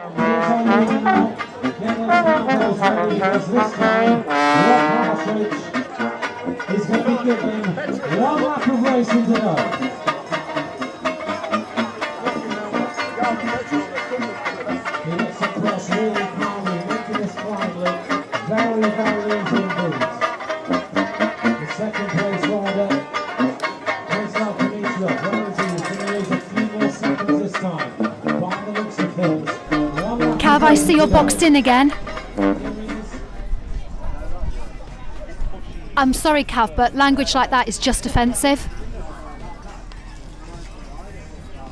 This time, Rob Partridge is going to be given one lap of racing to go. He lets it cross really calmly, making this climb look very, very easy indeed. The second place rider, Chris Alcanitra, where is he? He's going to lose a few more seconds this time. By the looks of things. Cav, I see you're boxed in again. I'm sorry, Cav, but language like that is just offensive.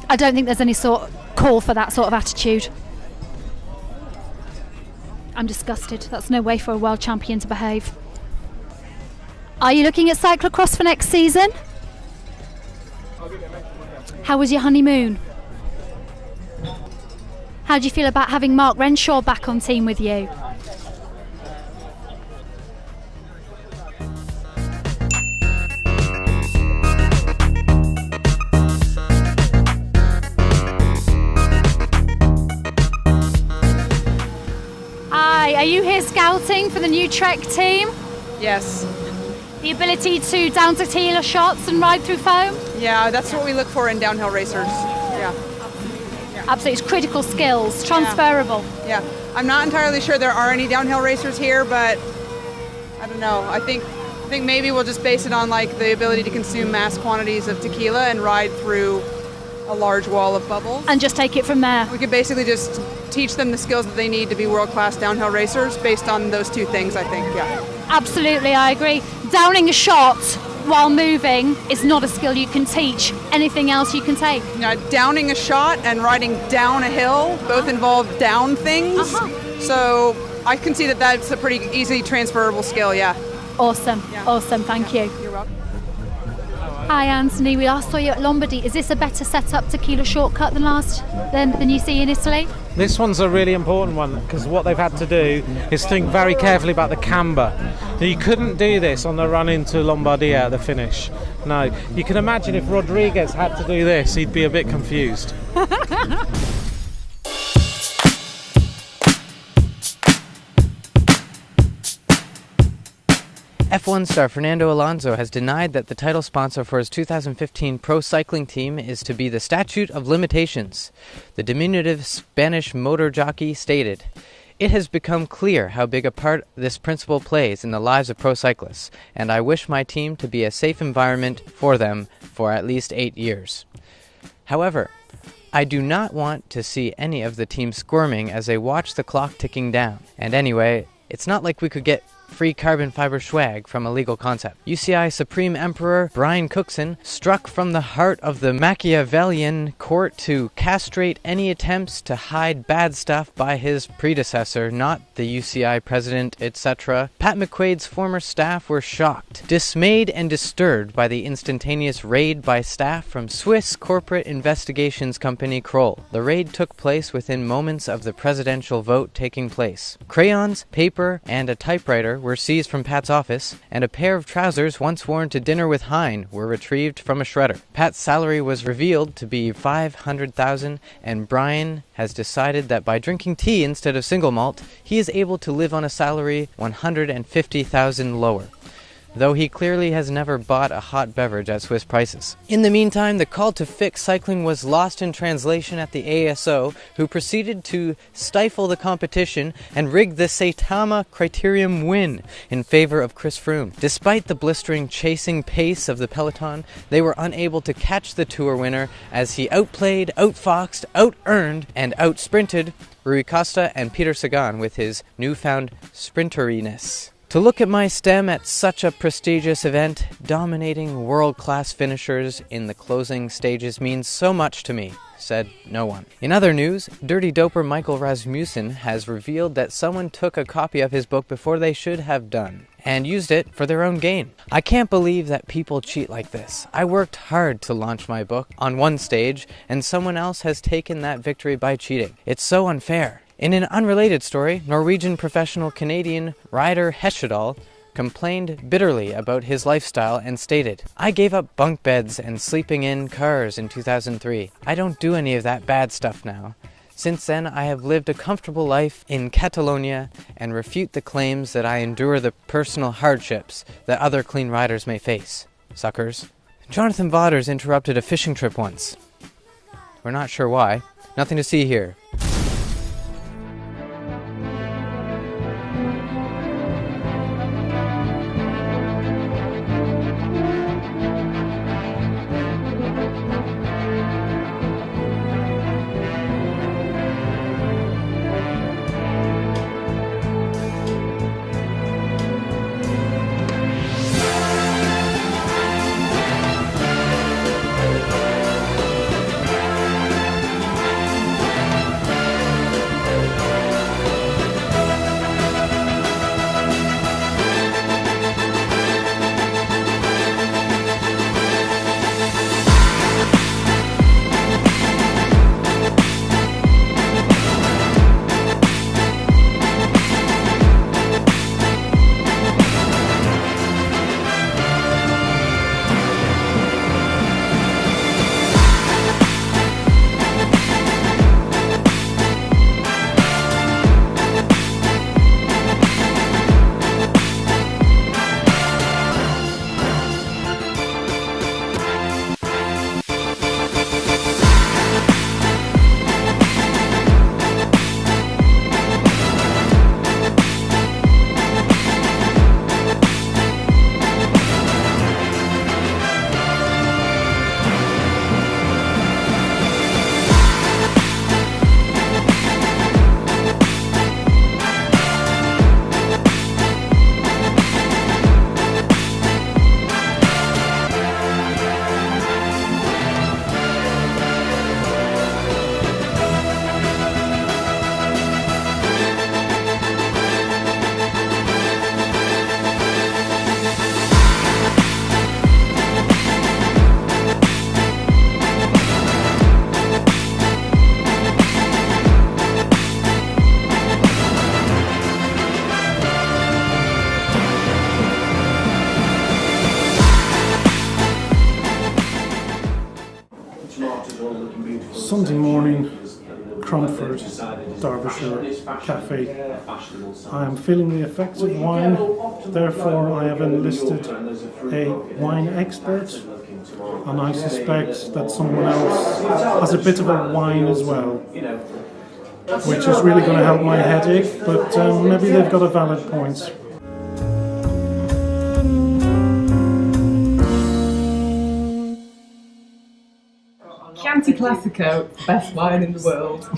I don't think there's any sort of call for that sort of attitude. I'm disgusted. That's no way for a world champion to behave. Are you looking at Cyclo-cross for next season? How was your honeymoon? How do you feel about having Mark Renshaw back on team with you? Are you here scouting for the new Trek team? Yes. The ability to down Tequila shots and ride through foam? Yeah, that's what we look for in downhill racers. Yeah. Absolutely, it's critical skills, transferable. Yeah. I'm not entirely sure there are any downhill racers here, but I don't know. I think maybe we'll just base it on like the ability to consume mass quantities of tequila and ride through a large wall of bubbles. And just take it from there. We could basically just teach them the skills that they need to be world-class downhill racers based on those two things, I think, yeah. Absolutely, I agree. Downing a shot while moving is not a skill you can teach. Anything else you can take? Yeah, downing a shot and riding down a hill both involve down things. So I can see that that's a pretty easily transferable skill, yeah. Awesome, awesome, thank you. You're welcome. Hi Anthony, we last saw you at Lombardy. Is this a better setup Tequila shortcut than you see in Italy? This one's a really important one because what they've had to do is think very carefully about the camber. Now, you couldn't do this on the run into Lombardy at the finish. No, you can imagine if Rodriguez had to do this, he'd be a bit confused. F1 star Fernando Alonso has denied that the title sponsor for his 2015 pro cycling team is to be the Statute of Limitations. The diminutive Spanish motor jockey stated, "It has become clear how big a part this principle plays in the lives of pro cyclists, and I wish my team to be a safe environment for them for at least 8 years. However, I do not want to see any of the team squirming as they watch the clock ticking down. And anyway, it's not like we could get free carbon fiber swag from a legal concept." UCI Supreme Emperor Brian Cookson struck from the heart of the Machiavellian court to castrate any attempts to hide bad stuff by his predecessor, not the UCI president, etc. Pat McQuaid's former staff were shocked, dismayed and disturbed by the instantaneous raid by staff from Swiss corporate investigations company Kroll. The raid took place within moments of the presidential vote taking place. Crayons, paper, and a typewriter were seized from Pat's office, and a pair of trousers once worn to dinner with Hein were retrieved from a shredder. Pat's salary was revealed to be $500,000, and Brian has decided that by drinking tea instead of single malt, he is able to live on a salary $150,000 lower, though he clearly has never bought a hot beverage at Swiss prices. In the meantime, the call to fix cycling was lost in translation at the ASO, who proceeded to stifle the competition and rig the Saitama Criterium win in favor of Chris Froome. Despite the blistering chasing pace of the peloton, they were unable to catch the Tour winner as he outplayed, outfoxed, out-earned, and out-sprinted Rui Costa and Peter Sagan with his newfound sprinteriness. "To look at my stem at such a prestigious event, dominating world-class finishers in the closing stages means so much to me," said no one. In other news, dirty doper Michael Rasmussen has revealed that someone took a copy of his book before they should have done, and used it for their own gain. "I can't believe that people cheat like this. I worked hard to launch my book on one stage, and someone else has taken that victory by cheating. It's so unfair." In an unrelated story, Norwegian professional Canadian Ryder Hesjedal complained bitterly about his lifestyle and stated, "I gave up bunk beds and sleeping in cars in 2003. I don't do any of that bad stuff now. Since then, I have lived a comfortable life in Catalonia and refute the claims that I endure the personal hardships that other clean riders may face. Suckers. Jonathan Vaughters interrupted a fishing trip once. We're not sure why. Nothing to see here. Sunday morning, Cromford, Derbyshire Cafe. I am feeling the effects of wine, therefore I have enlisted a wine expert, and I suspect that someone else has a bit of a wine as well, which is really going to help my headache, but maybe they've got a valid point. Chianti Classico, best wine in the world.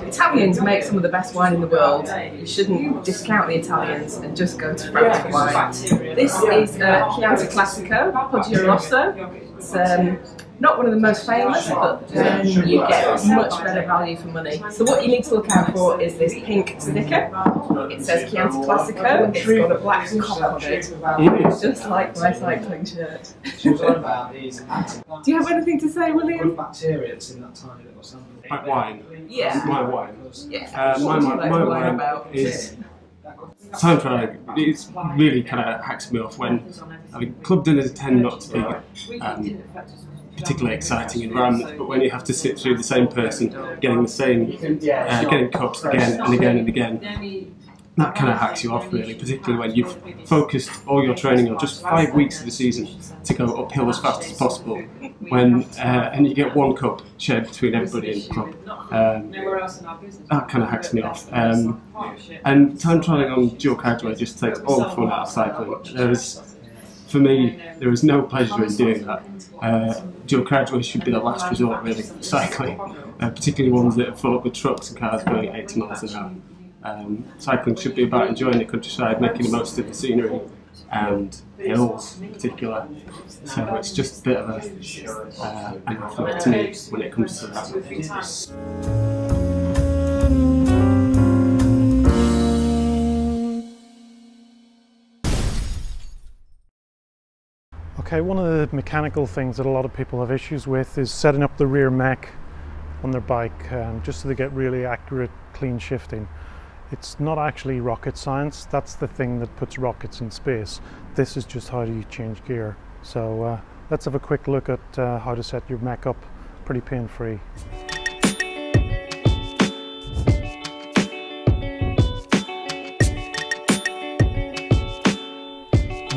Italians make some of the best wine in the world. You shouldn't discount the Italians and just go to France for wine. This is Chianti Classico, Poggio Rosso. It's not one of the most famous, but you get much better value for money. So what you need to look out for is this pink sticker. It says Chianti Classico. It's got a black cock on it, just like my cycling shirt. Do you have anything to say, William? My wine. Yeah. My wine. Yeah. My wine is time trialing. It's really kind of hacks me off when club dinners tend not to be particularly exciting environment, but when you have to sit through the same person getting the same, getting cups again and again and again, that kind of hacks you off really, particularly when you've focused all your training on just 5 weeks of the season to go uphill as fast as possible, when and you get one cup shared between everybody in the club. That kind of hacks me off. And time trialing on dual carriageway just takes all the fun out of cycling. For me, there is no pleasure in doing that. Dual carriageway should be the last resort really for cycling, particularly ones that are full up with trucks and cars going at 80 miles an hour. Cycling should be about enjoying the countryside, making the most of the scenery and hills in particular. So it's just a bit of an effort to me when it comes to that. Okay, one of the mechanical things that a lot of people have issues with is setting up the rear mech on their bike, just so they get really accurate, clean shifting. It's not actually rocket science. That's the thing that puts rockets in space. This is just how do you change gear. So let's have a quick look at how to set your mech up pretty pain-free.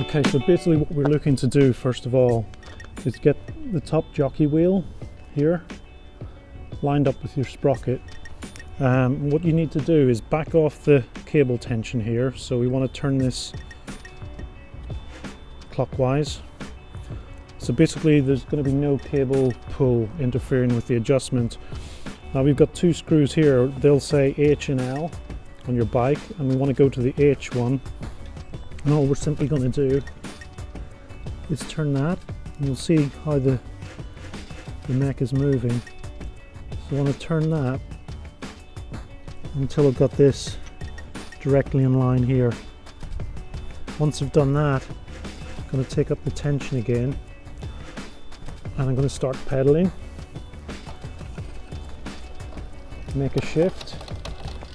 Okay, so basically what we're looking to do first of all is get the top jockey wheel here lined up with your sprocket. What you need to do is back off the cable tension here, so we want to turn this clockwise. So basically there's going to be no cable pull interfering with the adjustment. Now we've got two screws here, they'll say H and L on your bike, and we want to go to the H one. And all we're simply going to do is turn that, and you'll see how the mech is moving. So I want to turn that until I've got this directly in line here. Once I've done that, I'm going to take up the tension again, and I'm going to start pedaling. Make a shift.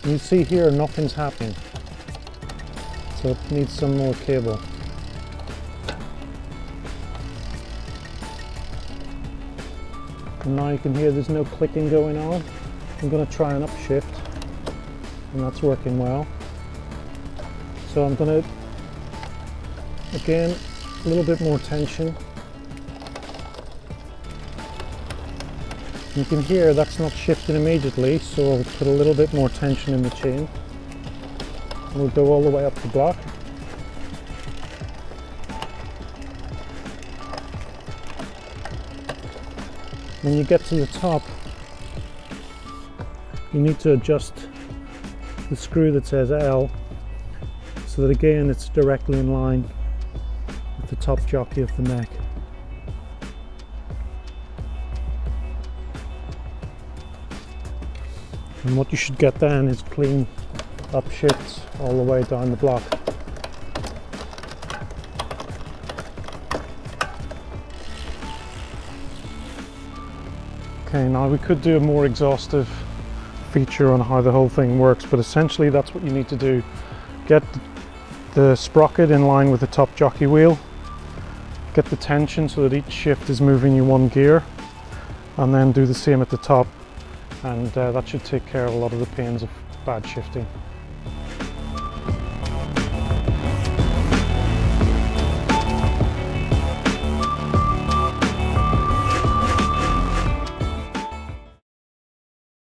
And you see here nothing's happening, so it needs some more cable. And now you can hear there's no clicking going on. I'm going to try an upshift, and that's working well. So I'm going to, again, a little bit more tension. You can hear that's not shifting immediately, so I'll put a little bit more tension in the chain. We'll go all the way up the block. When you get to the top, you need to adjust the screw that says L, so that again it's directly in line with the top jockey of the mech. And what you should get then is clean upshifts all the way down the block. Okay, now we could do a more exhaustive feature on how the whole thing works, but essentially that's what you need to do. Get the sprocket in line with the top jockey wheel, get the tension so that each shift is moving you one gear, and then do the same at the top. And that should take care of a lot of the pains of bad shifting.